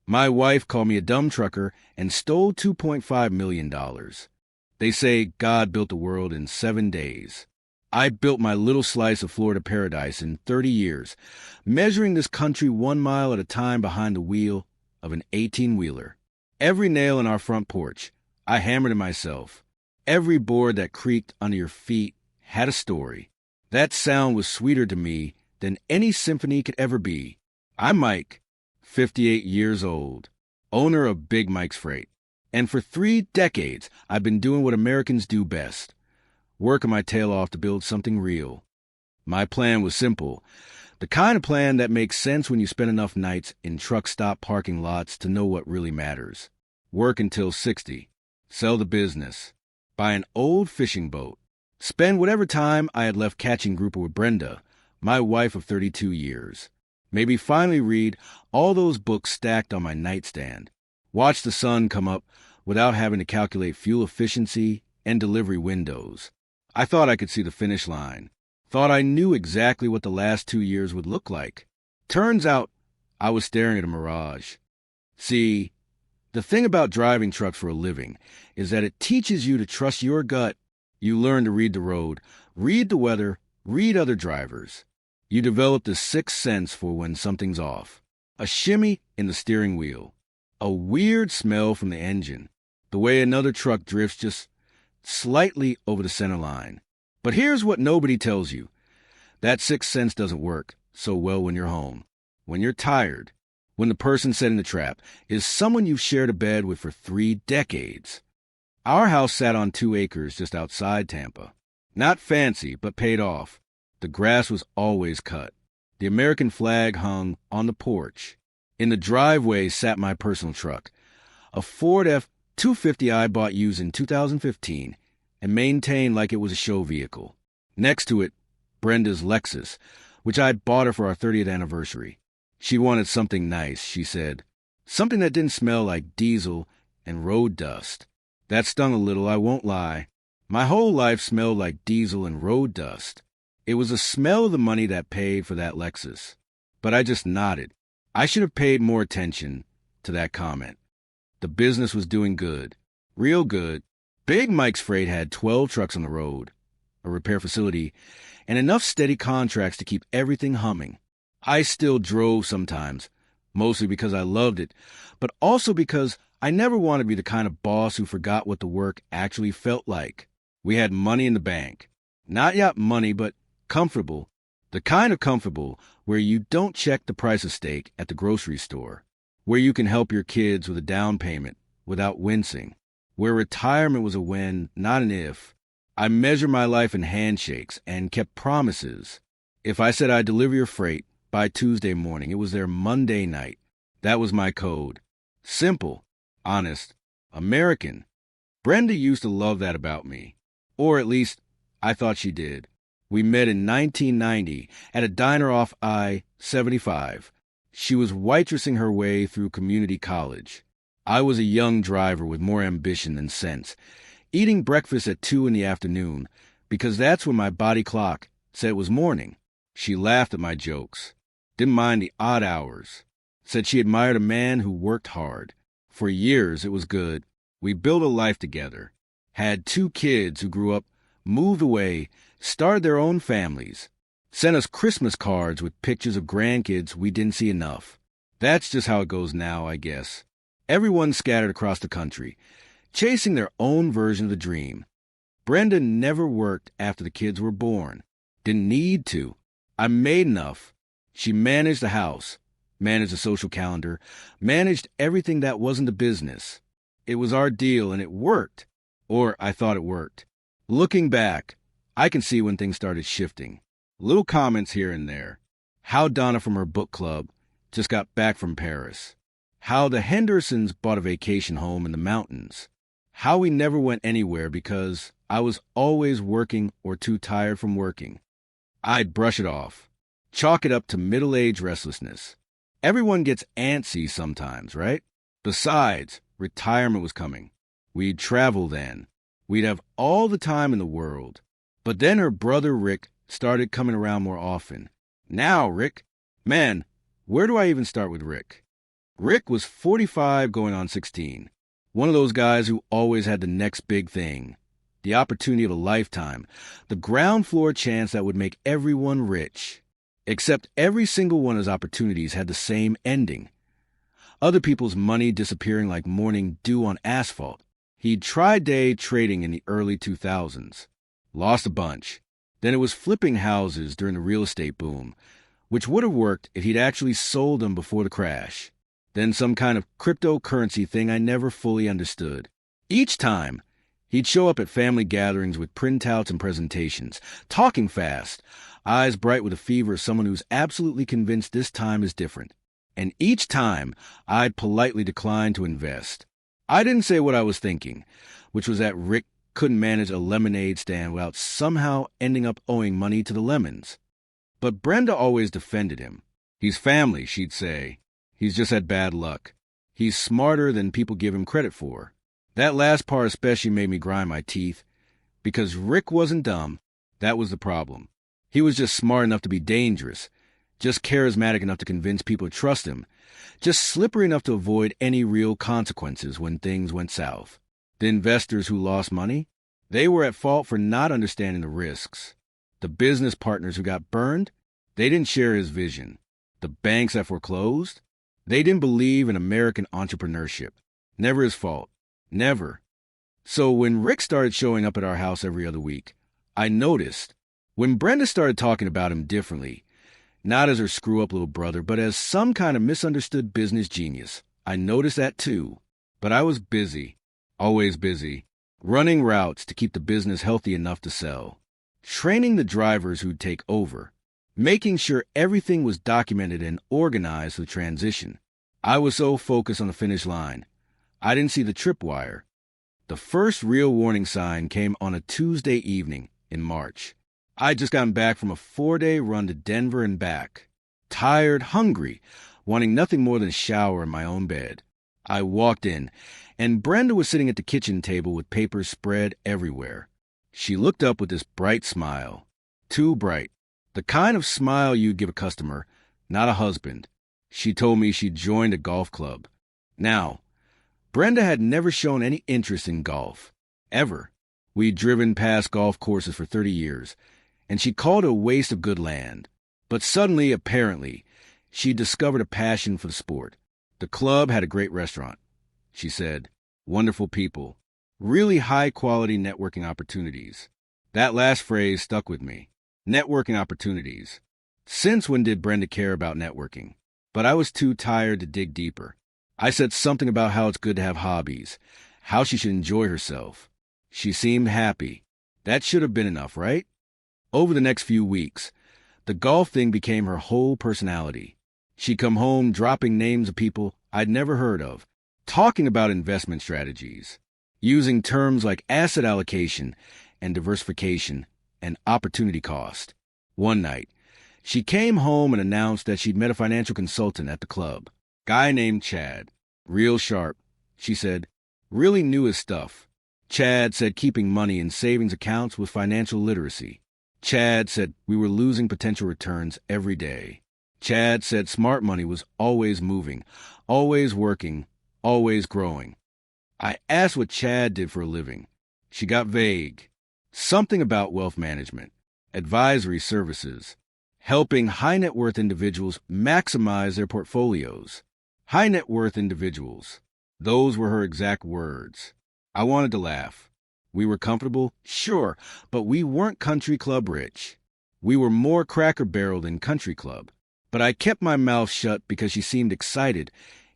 My wife called me a dumb trucker and stole $2.5 million. They say God built the world in 7 days. I built my little slice of Florida paradise in 30 years, measuring this country 1 mile at a time behind the wheel of an 18-wheeler. Every nail in our front porch, I hammered it myself. Every board that creaked under your feet had a story. That sound was sweeter to me than any symphony could ever be. I'm Mike, 58 years old, owner of Big Mike's Freight. And for 3 decades, I've been doing what Americans do best, working my tail off to build something real. My plan was simple, the kind of plan that makes sense when you spend enough nights in truck stop parking lots to know what really matters. Work until 60, sell the business, buy an old fishing boat, spend whatever time I had left catching grouper with Brenda, my wife of 32 years. Maybe finally read all those books stacked on my nightstand. Watch the sun come up without having to calculate fuel efficiency and delivery windows. I thought I could see the finish line. Thought I knew exactly what the last 2 years would look like. Turns out I was staring at a mirage. See, the thing about driving trucks for a living is that it teaches you to trust your gut. You learn to read the road, read the weather, read other drivers. You develop the sixth sense for when something's off. A shimmy in the steering wheel. A weird smell from the engine. The way another truck drifts just slightly over the center line. But here's what nobody tells you. That sixth sense doesn't work so well when you're home. When you're tired. When the person setting the trap is someone you've shared a bed with for 3 decades. Our house sat on 2 acres just outside Tampa. Not fancy, but paid off. The grass was always cut. The American flag hung on the porch. In the driveway sat my personal truck, a Ford F-250 I bought used in 2015 and maintained like it was a show vehicle. Next to it, Brenda's Lexus, which I'd bought her for our 30th anniversary. She wanted something nice, she said. Something that didn't smell like diesel and road dust. That stung a little, I won't lie. My whole life smelled like diesel and road dust. It was the smell of the money that paid for that Lexus. But I just nodded. I should have paid more attention to that comment. The business was doing good. Real good. Big Mike's Freight had 12 trucks on the road, a repair facility, and enough steady contracts to keep everything humming. I still drove sometimes, mostly because I loved it, but also because I never wanted to be the kind of boss who forgot what the work actually felt like. We had money in the bank. Not yacht money, but comfortable. The kind of comfortable where you don't check the price of steak at the grocery store, where you can help your kids with a down payment without wincing, where retirement was a when, not an if. I measured my life in handshakes and kept promises. If I said I'd deliver your freight by Tuesday morning, it was there Monday night. That was my code. Simple, honest, American. Brenda used to love that about me. Or at least, I thought she did. We met in 1990 at a diner off I-75. She was waitressing her way through community college. I was a young driver with more ambition than sense, eating breakfast at 2 in the afternoon because that's when my body clock said it was morning. She laughed at my jokes, didn't mind the odd hours, said she admired a man who worked hard. For years, it was good. We built a life together, had 2 kids who grew up, moved away, started their own families, sent us Christmas cards with pictures of grandkids we didn't see enough. That's just how it goes now, I guess. Everyone scattered across the country, chasing their own version of the dream. Brenda never worked after the kids were born. Didn't need to. I made enough. She managed the house, managed the social calendar, managed everything that wasn't a business. It was our deal, and it worked. Or I thought it worked. Looking back, I can see when things started shifting. Little comments here and there. How Donna from her book club just got back from Paris. How the Hendersons bought a vacation home in the mountains. How we never went anywhere because I was always working or too tired from working. I'd brush it off. Chalk it up to middle-age restlessness. Everyone gets antsy sometimes, right? Besides, retirement was coming. We'd travel then. We'd have all the time in the world. But then her brother Rick started coming around more often. Now, Rick. Man, where do I even start with Rick? Rick was 45 going on 16. One of those guys who always had the next big thing. The opportunity of a lifetime. The ground floor chance that would make everyone rich. Except every single one of his opportunities had the same ending. Other people's money disappearing like morning dew on asphalt. He'd tried day trading in the early 2000s. Lost a bunch. Then it was flipping houses during the real estate boom, which would have worked if he'd actually sold them before the crash. Then some kind of cryptocurrency thing I never fully understood. Each time, he'd show up at family gatherings with printouts and presentations, talking fast, eyes bright with a fever of someone who's absolutely convinced this time is different. And each time, I'd politely decline to invest. I didn't say what I was thinking, which was that Rick couldn't manage a lemonade stand without somehow ending up owing money to the lemons. But Brenda always defended him. He's family, she'd say. He's just had bad luck. He's smarter than people give him credit for. That last part especially made me grind my teeth, because Rick wasn't dumb. That was the problem. He was just smart enough to be dangerous, just charismatic enough to convince people to trust him, just slippery enough to avoid any real consequences when things went south. The investors who lost money, they were at fault for not understanding the risks. The business partners who got burned, they didn't share his vision. The banks that foreclosed, they didn't believe in American entrepreneurship. Never his fault. Never. So when Rick started showing up at our house every other week, I noticed. When Brenda started talking about him differently, not as her screw-up little brother, but as some kind of misunderstood business genius, I noticed that too. But I was busy. Always busy. Running routes to keep the business healthy enough to sell. Training the drivers who'd take over. Making sure everything was documented and organized for the transition. I was so focused on the finish line, I didn't see the tripwire. The first real warning sign came on a Tuesday evening in March. I'd just gotten back from a 4-day run to Denver and back. Tired, hungry, wanting nothing more than a shower in my own bed. I walked in, and Brenda was sitting at the kitchen table with papers spread everywhere. She looked up with this bright smile. Too bright. The kind of smile you'd give a customer, not a husband. She told me she'd joined a golf club. Now, Brenda had never shown any interest in golf. Ever. We'd driven past golf courses for 30 years, and she called it a waste of good land. But suddenly, apparently, she discovered a passion for the sport. The club had a great restaurant, she said. Wonderful people. Really high-quality networking opportunities. That last phrase stuck with me. Networking opportunities. Since when did Brenda care about networking? But I was too tired to dig deeper. I said something about how it's good to have hobbies, how she should enjoy herself. She seemed happy. That should have been enough, right? Over the next few weeks, the golf thing became her whole personality. She'd come home dropping names of people I'd never heard of, talking about investment strategies, using terms like asset allocation and diversification and opportunity cost. One night, she came home and announced that she'd met a financial consultant at the club. Guy named Chad. Real sharp, she said. Really knew his stuff. Chad said keeping money in savings accounts was financial literacy. Chad said we were losing potential returns every day. Chad said smart money was always moving, always working, always growing. I asked what Chad did for a living. She got vague. Something about wealth management, advisory services, helping high net worth individuals maximize their portfolios. High net worth individuals. Those were her exact words. I wanted to laugh. We were comfortable, sure, but we weren't country club rich. We were more Cracker Barrel than country club. But I kept my mouth shut because she seemed excited,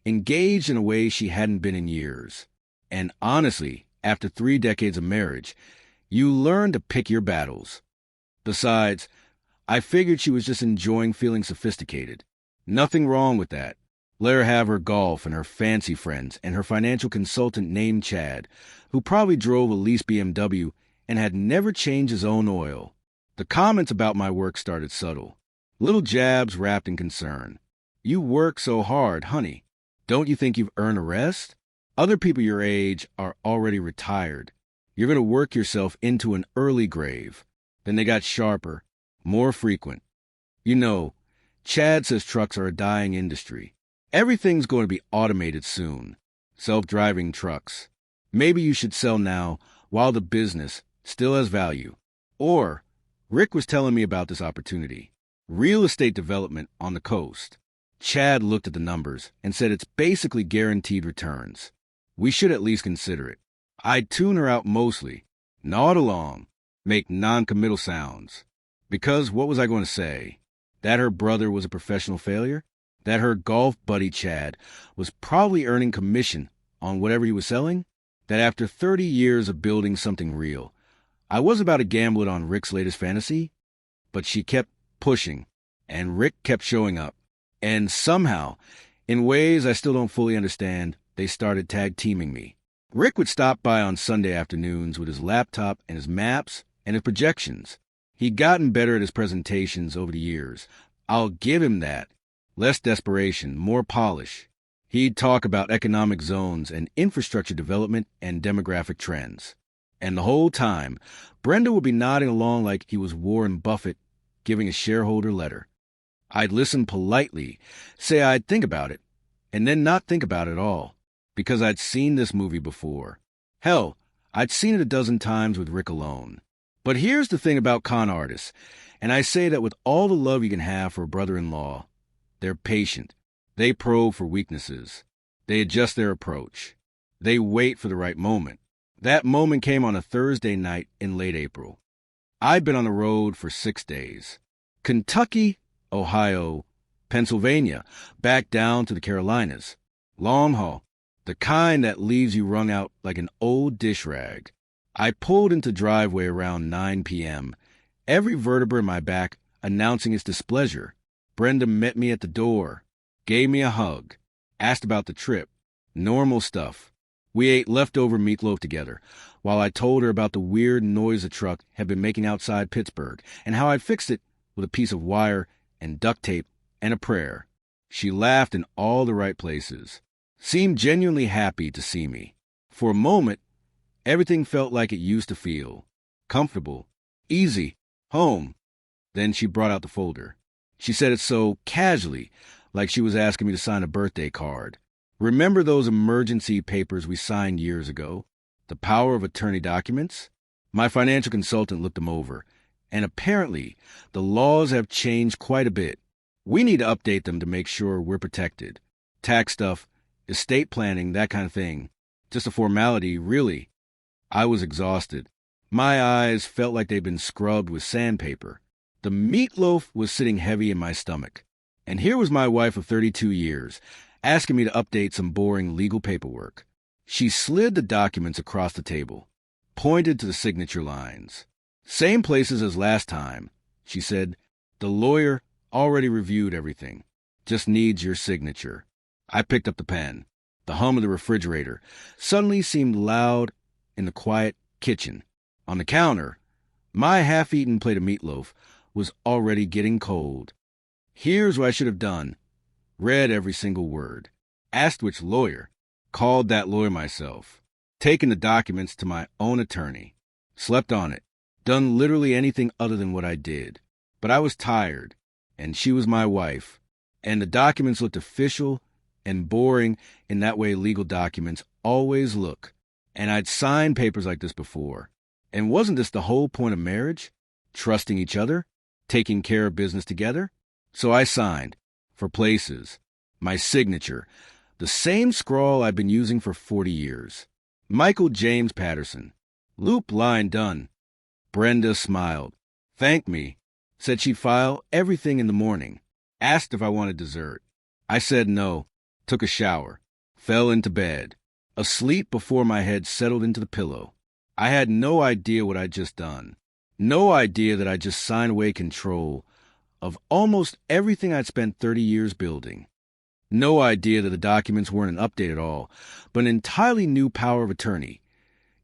engaged in a way she hadn't been in years. And honestly, after 3 decades of marriage, you learn to pick your battles. Besides, I figured she was just enjoying feeling sophisticated. Nothing wrong with that. Let her have her golf and her fancy friends and her financial consultant named Chad, who probably drove a leased BMW and had never changed his own oil. The comments about my work started subtle. Little jabs wrapped in concern. You work so hard, honey. Don't you think you've earned a rest? Other people your age are already retired. You're going to work yourself into an early grave. Then they got sharper, more frequent. You know, Chad says trucks are a dying industry. Everything's going to be automated soon. Self-driving trucks. Maybe you should sell now while the business still has value. Or, Rick was telling me about this opportunity. Real estate development on the coast. Chad looked at the numbers and said it's basically guaranteed returns. We should at least consider it. I'd tune her out mostly, nod along, make non-committal sounds. Because what was I going to say? That her brother was a professional failure? That her golf buddy Chad was probably earning commission on whatever he was selling? That after 30 years of building something real, I was about to gamble it on Rick's latest fantasy? But she kept pushing, and Rick kept showing up. And somehow, in ways I still don't fully understand, they started tag-teaming me. Rick would stop by on Sunday afternoons with his laptop and his maps and his projections. He'd gotten better at his presentations over the years. I'll give him that. Less desperation, more polish. He'd talk about economic zones and infrastructure development and demographic trends. And the whole time, Brenda would be nodding along like he was Warren Buffett giving a shareholder letter. I'd listen politely, say I'd think about it, and then not think about it at all, because I'd seen this movie before. Hell, I'd seen it a dozen times with Rick alone. But here's the thing about con artists, and I say that with all the love you can have for a brother-in-law. They're patient. They probe for weaknesses. They adjust their approach. They wait for the right moment. That moment came on a Thursday night in late April. I'd been on the road for 6 days. Kentucky, Ohio, Pennsylvania, back down to the Carolinas. Long haul. The kind that leaves you wrung out like an old dish rag. I pulled into driveway around 9 p.m., every vertebra in my back announcing its displeasure. Brenda met me at the door, gave me a hug, asked about the trip. Normal stuff. We ate leftover meatloaf together, while I told her about the weird noise the truck had been making outside Pittsburgh, and how I'd fixed it with a piece of wire and duct tape and a prayer. She laughed in all the right places, seemed genuinely happy to see me. For a moment, everything felt like it used to feel. Comfortable, easy, home. Then she brought out the folder. She said it so casually, like she was asking me to sign a birthday card. Remember those emergency papers we signed years ago? The power of attorney documents? My financial consultant looked them over, and apparently the laws have changed quite a bit. We need to update them to make sure we're protected. Tax stuff, estate planning, that kind of thing. Just a formality, really. I was exhausted. My eyes felt like they'd been scrubbed with sandpaper. The meatloaf was sitting heavy in my stomach. And here was my wife of 32 years, asking me to update some boring legal paperwork. She slid the documents across the table, pointed to the signature lines. Same places as last time, she said. The lawyer already reviewed everything. Just needs your signature. I picked up the pen. The hum of the refrigerator suddenly seemed loud in the quiet kitchen. On the counter, my half-eaten plate of meatloaf was already getting cold. Here's what I should have done. Read every single word. Asked which lawyer. Called that lawyer myself. Taken the documents to my own attorney. Slept on it. Done literally anything other than what I did. But I was tired, and she was my wife. And the documents looked official and boring in that way legal documents always look. And I'd signed papers like this before. And wasn't this the whole point of marriage? Trusting each other? Taking care of business together? So I signed. For places. My signature. The same scrawl I've been using for 40 years. Michael James Patterson. Loop line done. Brenda smiled. Thanked me. Said she'd file everything in the morning. Asked if I wanted dessert. I said no. Took a shower. Fell into bed. Asleep before my head settled into the pillow. I had no idea what I'd just done. No idea that I just signed away control of almost everything I'd spent 30 years building. No idea that the documents weren't an update at all, but an entirely new power of attorney,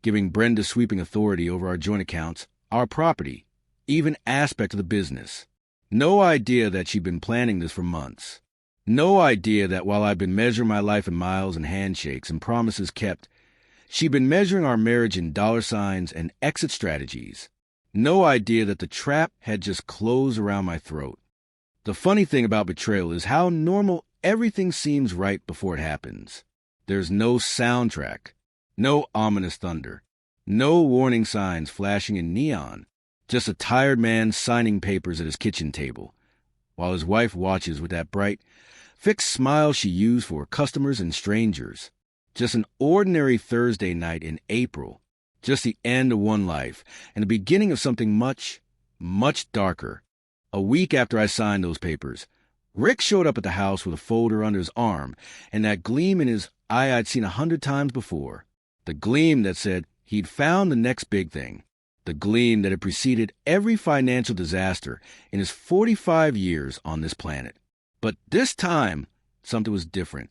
giving Brenda sweeping authority over our joint accounts, our property, even aspect of the business. No idea that she'd been planning this for months. No idea that while I'd been measuring my life in miles and handshakes and promises kept, she'd been measuring our marriage in dollar signs and exit strategies. No idea that the trap had just closed around my throat. The funny thing about betrayal is how normal everything seems right before it happens. There's no soundtrack, no ominous thunder, no warning signs flashing in neon, just a tired man signing papers at his kitchen table, while his wife watches with that bright, fixed smile she used for customers and strangers. Just an ordinary Thursday night in April, just the end of one life and the beginning of something much, much darker. A week after I signed those papers, Rick showed up at the house with a folder under his arm and that gleam in his eye I'd seen 100 times before. The gleam that said he'd found the next big thing. The gleam that had preceded every financial disaster in his 45 years on this planet. But this time, something was different.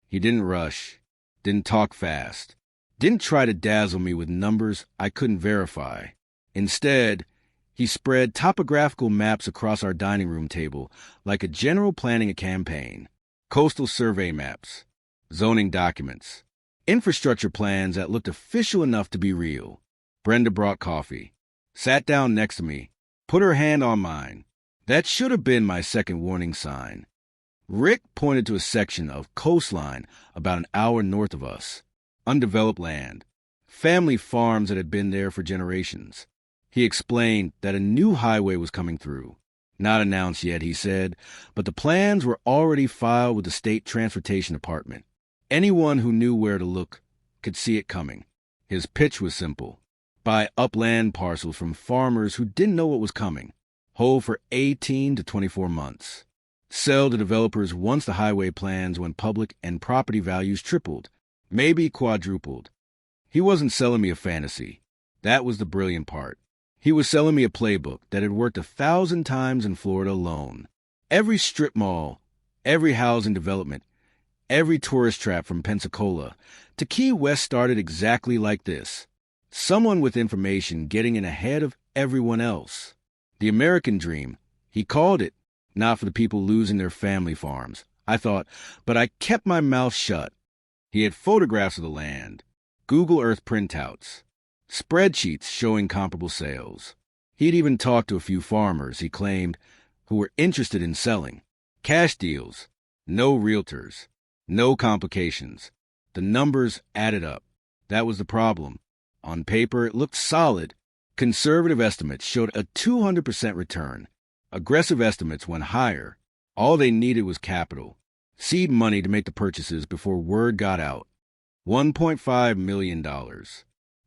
He didn't rush, didn't talk fast, didn't try to dazzle me with numbers I couldn't verify. Instead, he spread topographical maps across our dining room table like a general planning a campaign. Coastal survey maps, zoning documents, infrastructure plans that looked official enough to be real. Brenda brought coffee, sat down next to me, put her hand on mine. That should have been my second warning sign. Rick pointed to a section of coastline about an hour north of us. Undeveloped land. Family farms that had been there for generations. He explained that a new highway was coming through. Not announced yet, he said, but the plans were already filed with the State Transportation Department. Anyone who knew where to look could see it coming. His pitch was simple. Buy upland parcels from farmers who didn't know what was coming. Hold for 18 to 24 months. Sell to developers once the highway plans went public and property values tripled, maybe quadrupled. He wasn't selling me a fantasy. That was the brilliant part. He was selling me a playbook that had worked 1,000 times in Florida alone. Every strip mall, every housing development, every tourist trap from Pensacola to Key West started exactly like this. Someone with information getting in ahead of everyone else. The American dream, he called it, not for the people losing their family farms, I thought, but I kept my mouth shut. He had photographs of the land, Google Earth printouts, spreadsheets showing comparable sales. He'd even talked to a few farmers, he claimed, who were interested in selling. Cash deals, no realtors, no complications. The numbers added up. That was the problem. On paper, it looked solid. Conservative estimates showed a 200% return. Aggressive estimates went higher. All they needed was capital, seed money to make the purchases before word got out. $1.5 million.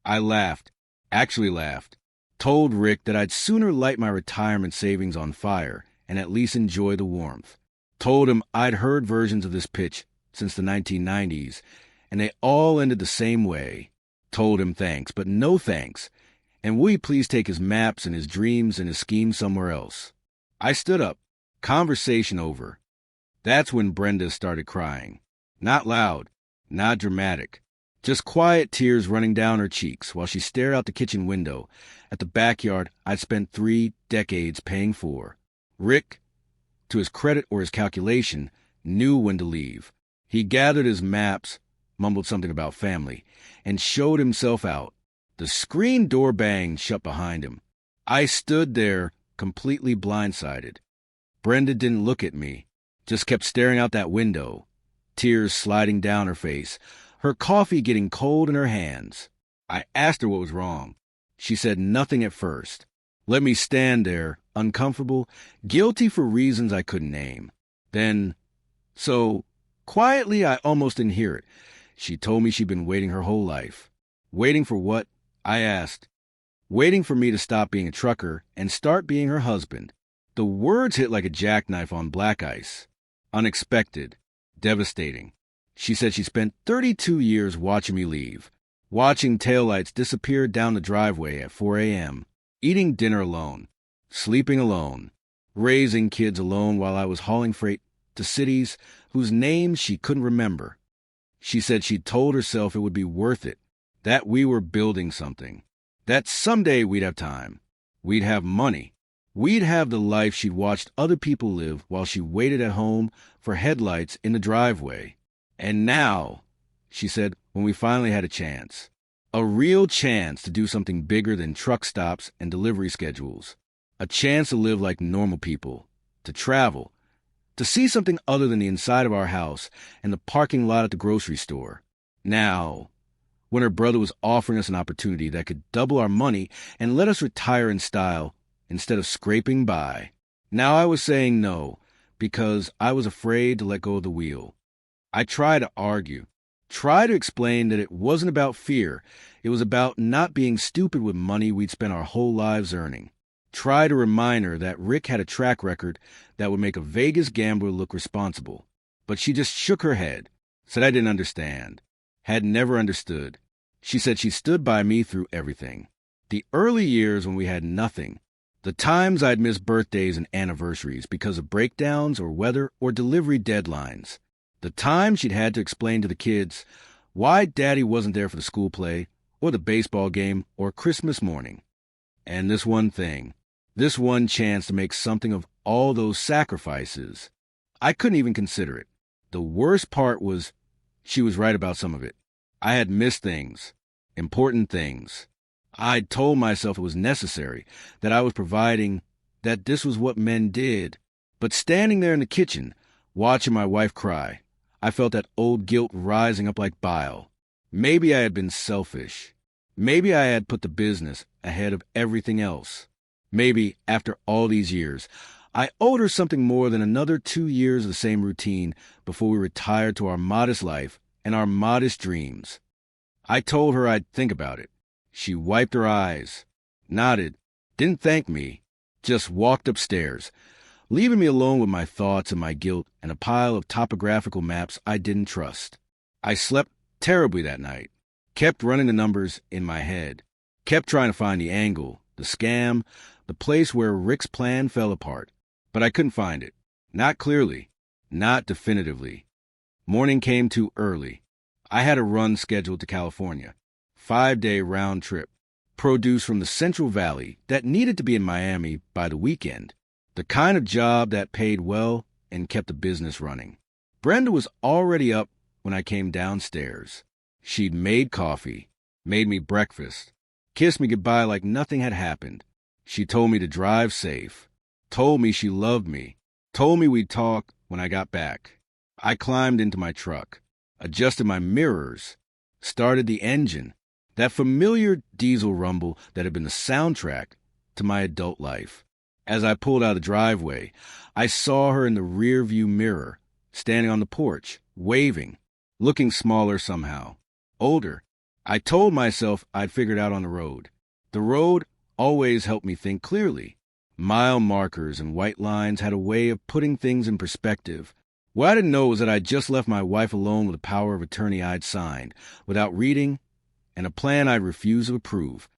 I laughed, actually laughed, told Rick that I'd sooner light my retirement savings on fire and at least enjoy the warmth. Told him I'd heard versions of this pitch since the 1990s, and they all ended the same way. Told him thanks, but no thanks, and will he please take his maps and his dreams and his schemes somewhere else. I stood up. Conversation over. That's when Brenda started crying. Not loud, not dramatic, just quiet tears running down her cheeks while she stared out the kitchen window at the backyard I'd spent 3 decades paying for. Rick, to his credit or his calculation, knew when to leave. He gathered his maps, mumbled something about family, and showed himself out. The screen door banged shut behind him. I stood there, completely blindsided. Brenda didn't look at me, just kept staring out that window, tears sliding down her face, her coffee getting cold in her hands. I asked her what was wrong. She said nothing at first. Let me stand there, uncomfortable, guilty for reasons I couldn't name. Then, so quietly I almost didn't hear it, she told me she'd been waiting her whole life. Waiting for what? I asked. Waiting for me to stop being a trucker and start being her husband. The words hit like a jackknife on black ice. Unexpected. Devastating. She said she spent 32 years watching me leave, watching taillights disappear down the driveway at 4 a.m., eating dinner alone, sleeping alone, raising kids alone while I was hauling freight to cities whose names she couldn't remember. She said she'd told herself it would be worth it, that we were building something, that someday we'd have time, we'd have money, we'd have the life she'd watched other people live while she waited at home for headlights in the driveway. And now, she said, when we finally had a chance, a real chance to do something bigger than truck stops and delivery schedules, a chance to live like normal people, to travel, to see something other than the inside of our house and the parking lot at the grocery store. Now, when her brother was offering us an opportunity that could double our money and let us retire in style instead of scraping by. Now I was saying no, because I was afraid to let go of the wheel. I tried to argue, try to explain that it wasn't about fear, it was about not being stupid with money we'd spent our whole lives earning. Try to remind her that Rick had a track record that would make a Vegas gambler look responsible. But she just shook her head, said I didn't understand, had never understood. She said she stood by me through everything. The early years when we had nothing, the times I'd miss birthdays and anniversaries because of breakdowns or weather or delivery deadlines. The times she'd had to explain to the kids why Daddy wasn't there for the school play or the baseball game or Christmas morning. And this one thing, this one chance to make something of all those sacrifices, I couldn't even consider it. The worst part was she was right about some of it. I had missed things, important things. I'd told myself it was necessary, that I was providing, that this was what men did. But standing there in the kitchen, watching my wife cry, I felt that old guilt rising up like bile. Maybe I had been selfish. Maybe I had put the business ahead of everything else. Maybe, after all these years, I owed her something more than another 2 years of the same routine before we retired to our modest life and our modest dreams. I told her I'd think about it. She wiped her eyes, nodded, didn't thank me, just walked upstairs, leaving me alone with my thoughts and my guilt and a pile of topographical maps I didn't trust. I slept terribly that night, kept running the numbers in my head, kept trying to find the angle, the scam, the place where Rick's plan fell apart. But I couldn't find it. Not clearly. Not definitively. Morning came too early. I had a run scheduled to California. 5-day round trip. Produce from the Central Valley that needed to be in Miami by the weekend. The kind of job that paid well and kept the business running. Brenda was already up when I came downstairs. She'd made coffee, made me breakfast, kissed me goodbye like nothing had happened. She told me to drive safe, told me she loved me, told me we'd talk when I got back. I climbed into my truck, adjusted my mirrors, started the engine, that familiar diesel rumble that had been the soundtrack to my adult life. As I pulled out of the driveway, I saw her in the rear-view mirror, standing on the porch, waving, looking smaller somehow, older. I told myself I'd figured out on the road. The road always helped me think clearly. Mile markers and white lines had a way of putting things in perspective. What I didn't know was that I'd just left my wife alone with a power of attorney I'd signed, without reading, and a plan I'd refused to approve.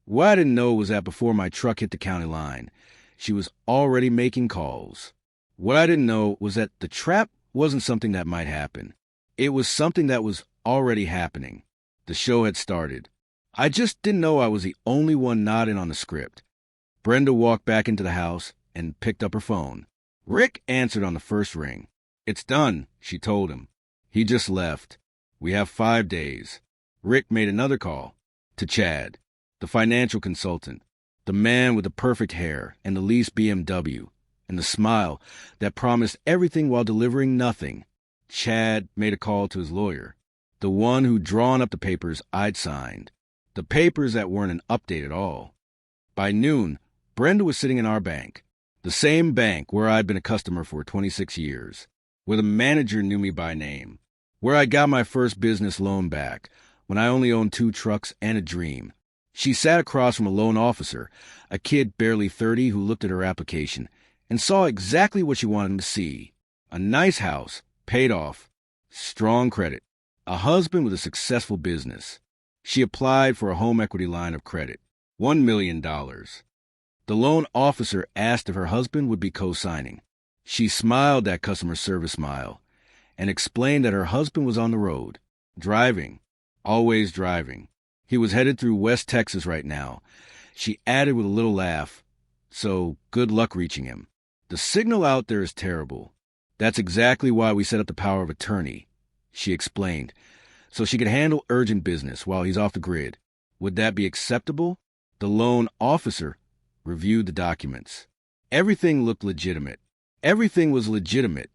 What I didn't know was that before my truck hit the county line, she was already making calls. What I didn't know was that the trap wasn't something that might happen. It was something that was already happening. The show had started. I just didn't know I was the only one nodding on the script. Brenda walked back into the house and picked up her phone. Rick answered on the first ring. "It's done," she told him. He just left. We have 5 days. Rick made another call to Chad, the financial consultant, the man with the perfect hair and the leased BMW, and the smile that promised everything while delivering nothing. Chad made a call to his lawyer, the one who'd drawn up the papers I'd signed, the papers that weren't an update at all. By noon, Brenda was sitting in our bank, the same bank where I'd been a customer for 26 years, where the manager knew me by name, where I got my first business loan back when I only owned 2 trucks and a dream. She sat across from a loan officer, a kid barely 30 who looked at her application and saw exactly what she wanted him to see. A nice house, paid off, strong credit, a husband with a successful business. She applied for a home equity line of credit, $1 million. The loan officer asked if her husband would be co-signing. She smiled that customer service smile and explained that her husband was on the road, driving, always driving. He was headed through West Texas right now. She added with a little laugh, so good luck reaching him. The signal out there is terrible. That's exactly why we set up the power of attorney, she explained, so she could handle urgent business while he's off the grid. Would that be acceptable? The loan officer reviewed the documents. Everything looked legitimate. Everything was legitimate,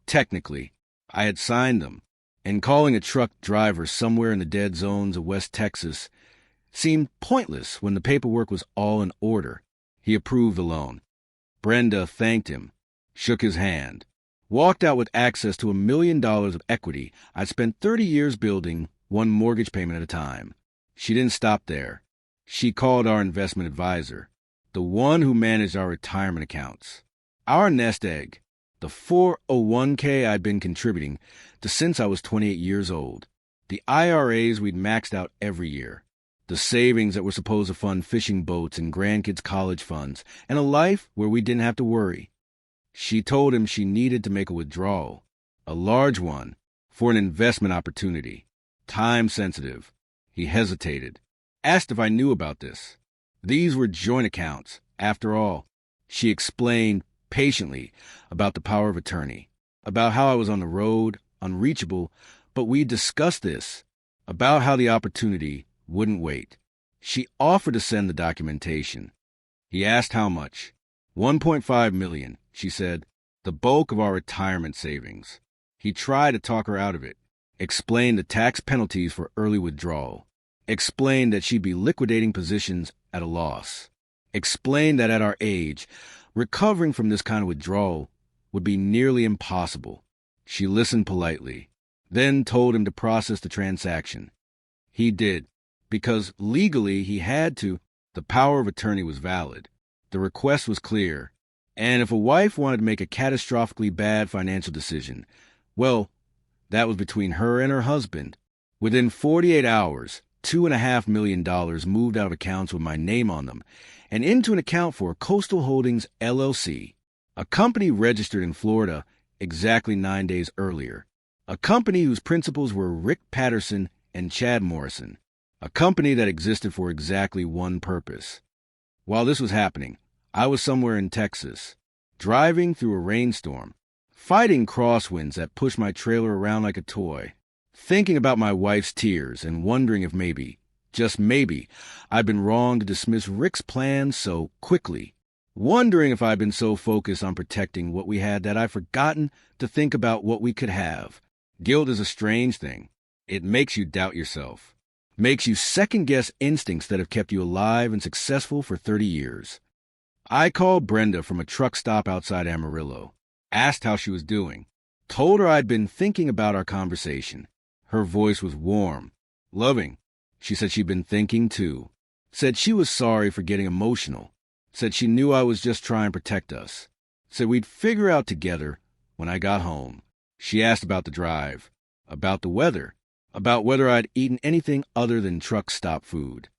technically. I had signed them, and calling a truck driver somewhere in the dead zones of West Texas seemed pointless when the paperwork was all in order. He approved the loan. Brenda thanked him, shook his hand, walked out with access to $1 million of equity I'd spent 30 years building, one mortgage payment at a time. She didn't stop there. She called our investment advisor, the one who managed our retirement accounts. Our nest egg, the 401k I'd been contributing to since I was 28 years old. The IRAs we'd maxed out every year. The savings that were supposed to fund fishing boats and grandkids' college funds, and a life where we didn't have to worry. She told him she needed to make a withdrawal, a large one, for an investment opportunity. Time sensitive. He hesitated, asked if I knew about this. These were joint accounts, after all. She explained patiently about the power of attorney, about how I was on the road, unreachable, but we discussed this, about how the opportunity wouldn't wait. She offered to send the documentation. He asked how much. $1.5 million, she said, the bulk of our retirement savings. He tried to talk her out of it, explained the tax penalties for early withdrawal, explained that she'd be liquidating positions at a loss, explained that at our age, recovering from this kind of withdrawal would be nearly impossible. She listened politely, then told him to process the transaction. He did, because legally he had to. The power of attorney was valid. The request was clear. And if a wife wanted to make a catastrophically bad financial decision, well, that was between her and her husband. Within 48 hours, $2.5 million moved out of accounts with my name on them and into an account for Coastal Holdings, LLC, a company registered in Florida exactly 9 days earlier, a company whose principals were Rick Patterson and Chad Morrison, a company that existed for exactly one purpose. While this was happening, I was somewhere in Texas, driving through a rainstorm, fighting crosswinds that pushed my trailer around like a toy, thinking about my wife's tears and wondering if maybe, just maybe, I'd been wrong to dismiss Rick's plans so quickly, wondering if I'd been so focused on protecting what we had that I'd forgotten to think about what we could have. Guilt is a strange thing. It makes you doubt yourself, makes you second-guess instincts that have kept you alive and successful for 30 years. I called Brenda from a truck stop outside Amarillo, asked how she was doing, told her I'd been thinking about our conversation. Her voice was warm, loving. She said she'd been thinking too, said she was sorry for getting emotional, said she knew I was just trying to protect us, said we'd figure out together when I got home. She asked about the drive, about the weather, about whether I'd eaten anything other than truck stop food.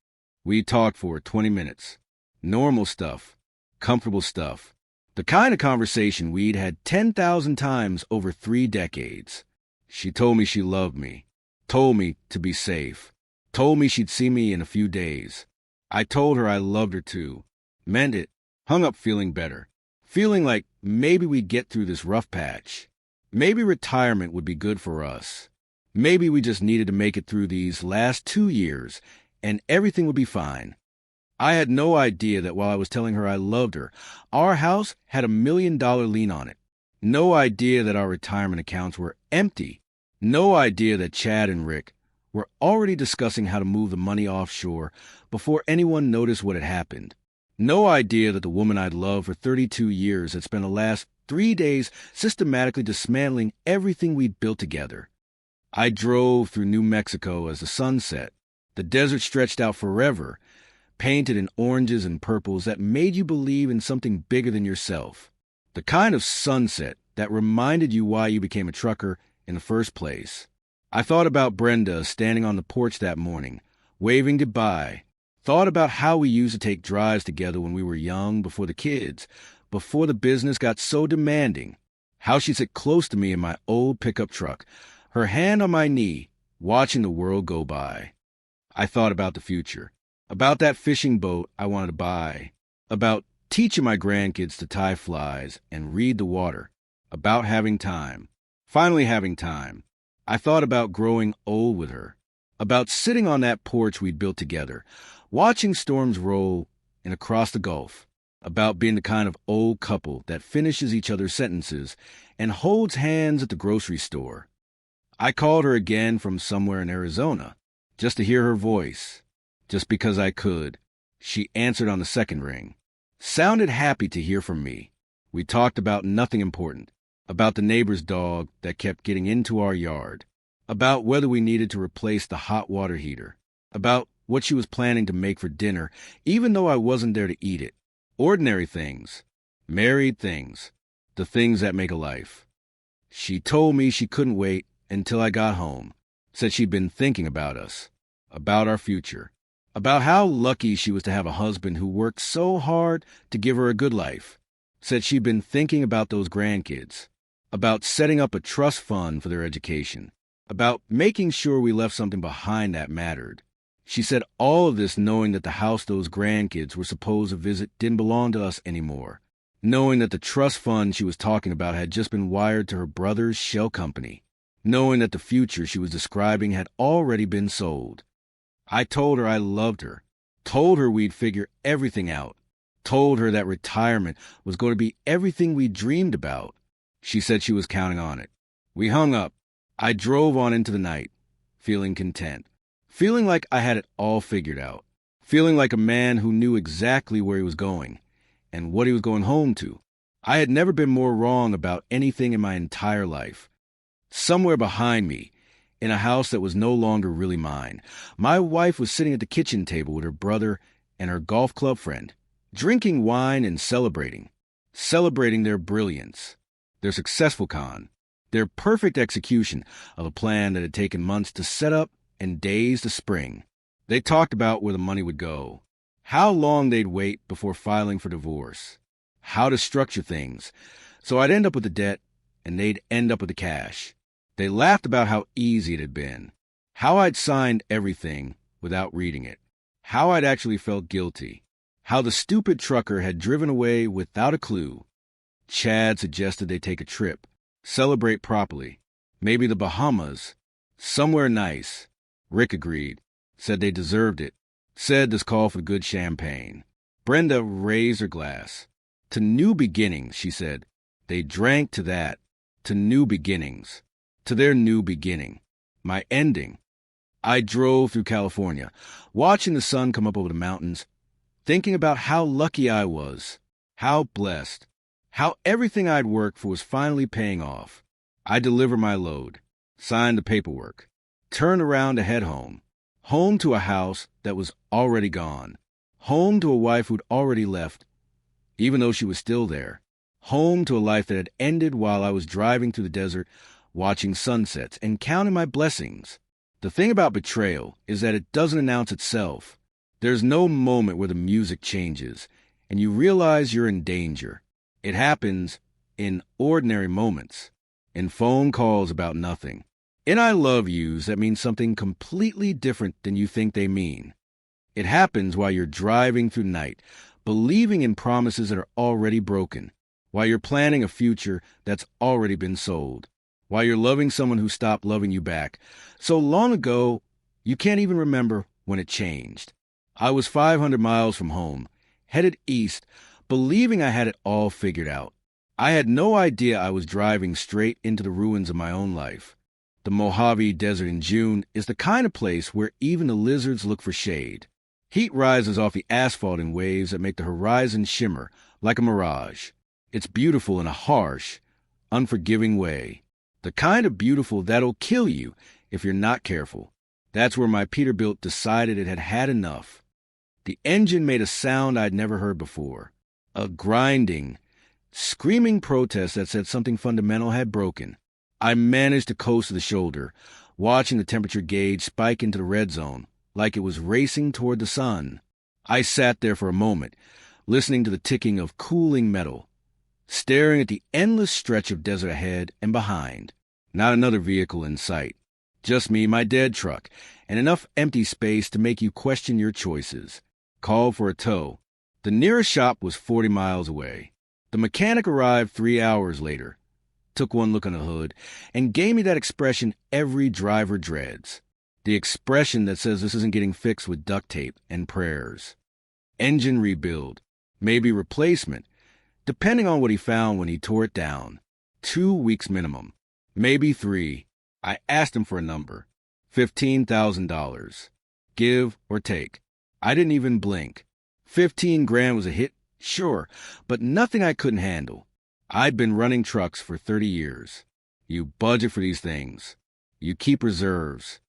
We talked for 20 minutes. Normal stuff, comfortable stuff, the kind of conversation we'd had 10,000 times over 3 decades. She told me she loved me, told me to be safe, told me she'd see me in a few days. I told her I loved her too, meant it, hung up feeling better, feeling like maybe we'd get through this rough patch. Maybe retirement would be good for us. Maybe we just needed to make it through these last 2 years, and everything would be fine. I had no idea that while I was telling her I loved her, our house had $1 million lien on it. No idea that our retirement accounts were empty. No idea that Chad and Rick were already discussing how to move the money offshore before anyone noticed what had happened. No idea that the woman I'd loved for 32 years had spent the last 3 days systematically dismantling everything we'd built together. I drove through New Mexico as the sun set. The desert stretched out forever, painted in oranges and purples that made you believe in something bigger than yourself. The kind of sunset that reminded you why you became a trucker in the first place. I thought about Brenda standing on the porch that morning, waving goodbye. Thought about how we used to take drives together when we were young, before the kids, before the business got so demanding. How she'd sit close to me in my old pickup truck, her hand on my knee, watching the world go by. I thought about the future, about that fishing boat I wanted to buy, about teaching my grandkids to tie flies and read the water, about having time, finally having time. I thought about growing old with her, about sitting on that porch we'd built together, watching storms roll in across the Gulf, about being the kind of old couple that finishes each other's sentences and holds hands at the grocery store. I called her again from somewhere in Arizona, just to hear her voice, just because I could. She answered on the second ring. Sounded happy to hear from me. We talked about nothing important, about the neighbor's dog that kept getting into our yard, about whether we needed to replace the hot water heater, about what she was planning to make for dinner, even though I wasn't there to eat it. Ordinary things, married things, the things that make a life. She told me she couldn't wait until I got home, said she'd been thinking about us, about our future, about how lucky she was to have a husband who worked so hard to give her a good life, said she'd been thinking about those grandkids, about setting up a trust fund for their education, about making sure we left something behind that mattered. She said all of this knowing that the house those grandkids were supposed to visit didn't belong to us anymore, knowing that the trust fund she was talking about had just been wired to her brother's shell company, knowing that the future she was describing had already been sold. I told her I loved her, told her we'd figure everything out, told her that retirement was going to be everything we dreamed about. She said she was counting on it. We hung up. I drove on into the night, feeling content, feeling like I had it all figured out, feeling like a man who knew exactly where he was going and what he was going home to. I had never been more wrong about anything in my entire life. Somewhere behind me, in a house that was no longer really mine, my wife was sitting at the kitchen table with her brother and her golf club friend, drinking wine and celebrating their brilliance, their successful con, their perfect execution of a plan that had taken months to set up and days to spring. They talked about where the money would go, how long they'd wait before filing for divorce, how to structure things, so I'd end up with the debt and they'd end up with the cash. They laughed about how easy it had been, how I'd signed everything without reading it, how I'd actually felt guilty, how the stupid trucker had driven away without a clue. Chad suggested they take a trip, celebrate properly, maybe the Bahamas, somewhere nice. Rick agreed, said they deserved it, said this called for good champagne. Brenda raised her glass. To new beginnings, she said. They drank to that, to new beginnings, to their new beginning, my ending. I drove through California, watching the sun come up over the mountains, thinking about how lucky I was, how blessed, how everything I'd worked for was finally paying off. I delivered my load, signed the paperwork, turned around to head home, home to a house that was already gone, home to a wife who'd already left, even though she was still there, home to a life that had ended while I was driving through the desert, watching sunsets and counting my blessings. The thing about betrayal is that it doesn't announce itself. There's no moment where the music changes and you realize you're in danger. It happens in ordinary moments, in phone calls about nothing, in I love yous that mean something completely different than you think they mean. It happens while you're driving through night, believing in promises that are already broken, while you're planning a future that's already been sold, while you're loving someone who stopped loving you back so long ago you can't even remember when it changed. I was 500 miles from home, headed east, believing I had it all figured out. I had no idea I was driving straight into the ruins of my own life. The Mojave Desert in June is the kind of place where even the lizards look for shade. Heat rises off the asphalt in waves that make the horizon shimmer like a mirage. It's beautiful in a harsh, unforgiving way. The kind of beautiful that'll kill you if you're not careful. That's where my Peterbilt decided it had had enough. The engine made a sound I'd never heard before. A grinding, screaming protest that said something fundamental had broken. I managed to coast to the shoulder, watching the temperature gauge spike into the red zone, like it was racing toward the sun. I sat there for a moment, listening to the ticking of cooling metal, staring at the endless stretch of desert ahead and behind. Not another vehicle in sight. Just me, my dead truck, and enough empty space to make you question your choices. Called for a tow. The nearest shop was 40 miles away. The mechanic arrived 3 hours later, took one look on the hood, and gave me that expression every driver dreads. The expression that says this isn't getting fixed with duct tape and prayers. Engine rebuild. maybe replacement, depending on what he found when he tore it down. 2 weeks minimum, maybe 3. I asked him for a number. $15,000. Give or take. I didn't even blink. 15 grand was a hit, sure, but nothing I couldn't handle. I'd been running trucks for 30 years. You budget for these things. You keep reserves.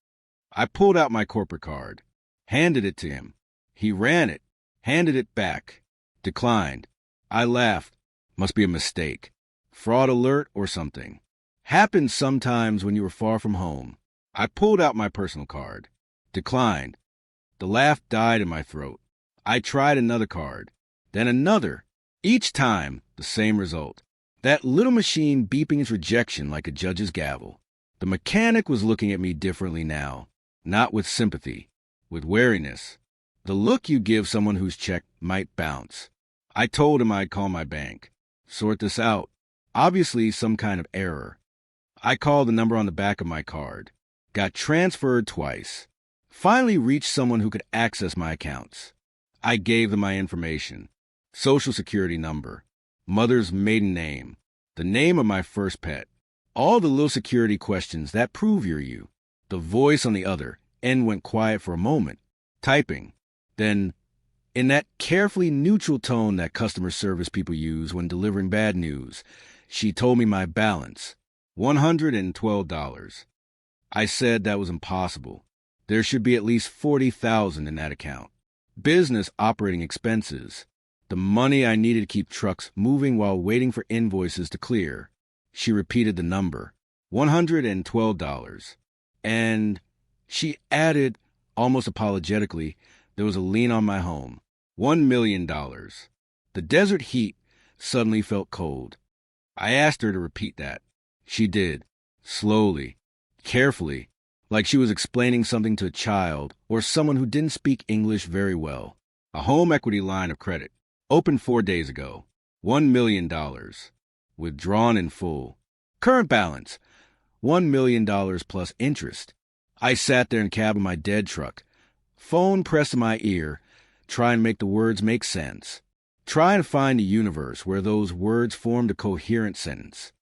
I pulled out my corporate card, handed it to him. He ran it, handed it back, declined. I laughed. Must be a mistake. Fraud alert or something. Happens sometimes when you were far from home. I pulled out my personal card. Declined. The laugh died in my throat. I tried another card, then another. Each time, the same result. That little machine beeping its rejection like a judge's gavel. The mechanic was looking at me differently now, not with sympathy, with wariness. The look you give someone whose check might bounce. I told him I'd call my bank. Sort this out. Obviously some kind of error. I called the number on the back of my card. Got transferred twice. Finally reached someone who could access my accounts. I gave them my information. Social security number. Mother's maiden name. The name of my first pet. All the little security questions that prove you're you. The voice on the other end went quiet for a moment. Typing. Then, in that carefully neutral tone that customer service people use when delivering bad news, she told me my balance. $112. I said that was impossible. There should be at least $40,000 in that account. Business operating expenses. The money I needed to keep trucks moving while waiting for invoices to clear. She repeated the number. $112. And she added, almost apologetically, there was a lien on my home. $1 million. The desert heat suddenly felt cold. I asked her to repeat that. She did. Slowly. Carefully. Like she was explaining something to a child or someone who didn't speak English very well. A home equity line of credit. Opened 4 days ago. $1 million. Withdrawn in full. Current balance. $1 million plus interest. I sat there in cab of my dead truck. Phone pressed to my ear. Try and make the words make sense. Try and find a universe where those words formed a coherent sentence.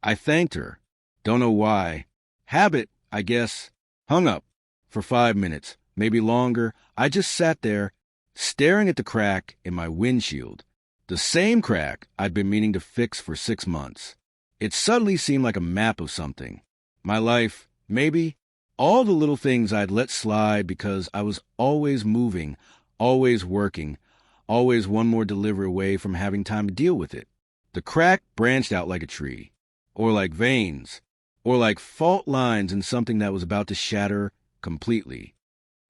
I thanked her. Don't know why. Habit, I guess. Hung up. For 5 minutes, maybe longer, I just sat there, staring at the crack in my windshield. The same crack I'd been meaning to fix for 6 months. It suddenly seemed like a map of something. My life, maybe. All the little things I'd let slide because I was always moving, always working, always one more delivery away from having time to deal with it. The crack branched out like a tree, or like veins, or like fault lines in something that was about to shatter completely.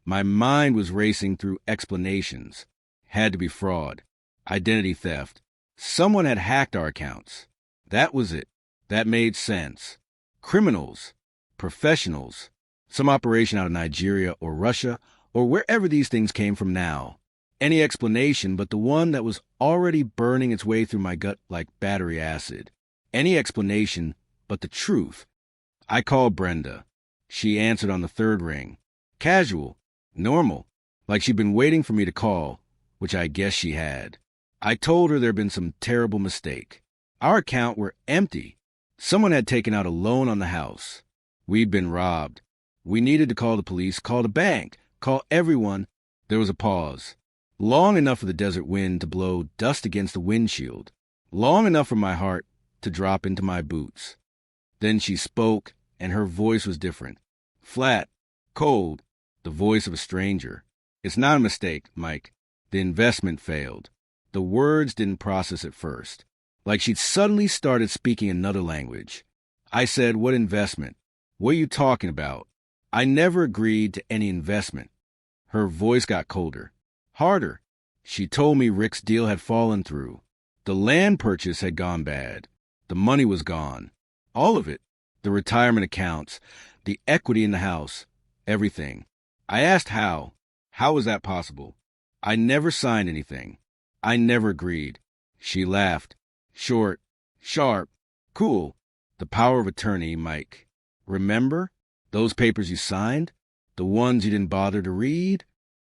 My mind was racing through explanations. Had to be fraud. Identity theft. Someone had hacked our accounts. That was it. That made sense. Criminals. Professionals. Some operation out of Nigeria or Russia or wherever these things came from now. Any explanation but the one that was already burning its way through my gut like battery acid. Any explanation but the truth. I called Brenda. She answered on the third ring. Casual. Normal. Like she'd been waiting for me to call, which I guess she had. I told her there'd been some terrible mistake. Our account were empty. Someone had taken out a loan on the house. We'd been robbed. We needed to call the police, call the bank, call everyone. There was a pause. Long enough for the desert wind to blow dust against the windshield. Long enough for my heart to drop into my boots. Then she spoke, and her voice was different. Flat, cold, the voice of a stranger. It's not a mistake, Mike. The investment failed. The words didn't process at first. Like she'd suddenly started speaking another language. I said, what investment? What are you talking about? I never agreed to any investment. Her voice got colder. Harder. She told me Rick's deal had fallen through. The land purchase had gone bad. The money was gone. All of it. The retirement accounts, the equity in the house, everything. I asked how. How was that possible? I never signed anything. I never agreed. She laughed. Short, sharp, cool. The power of attorney, Mike. Remember? Those papers you signed? The ones you didn't bother to read?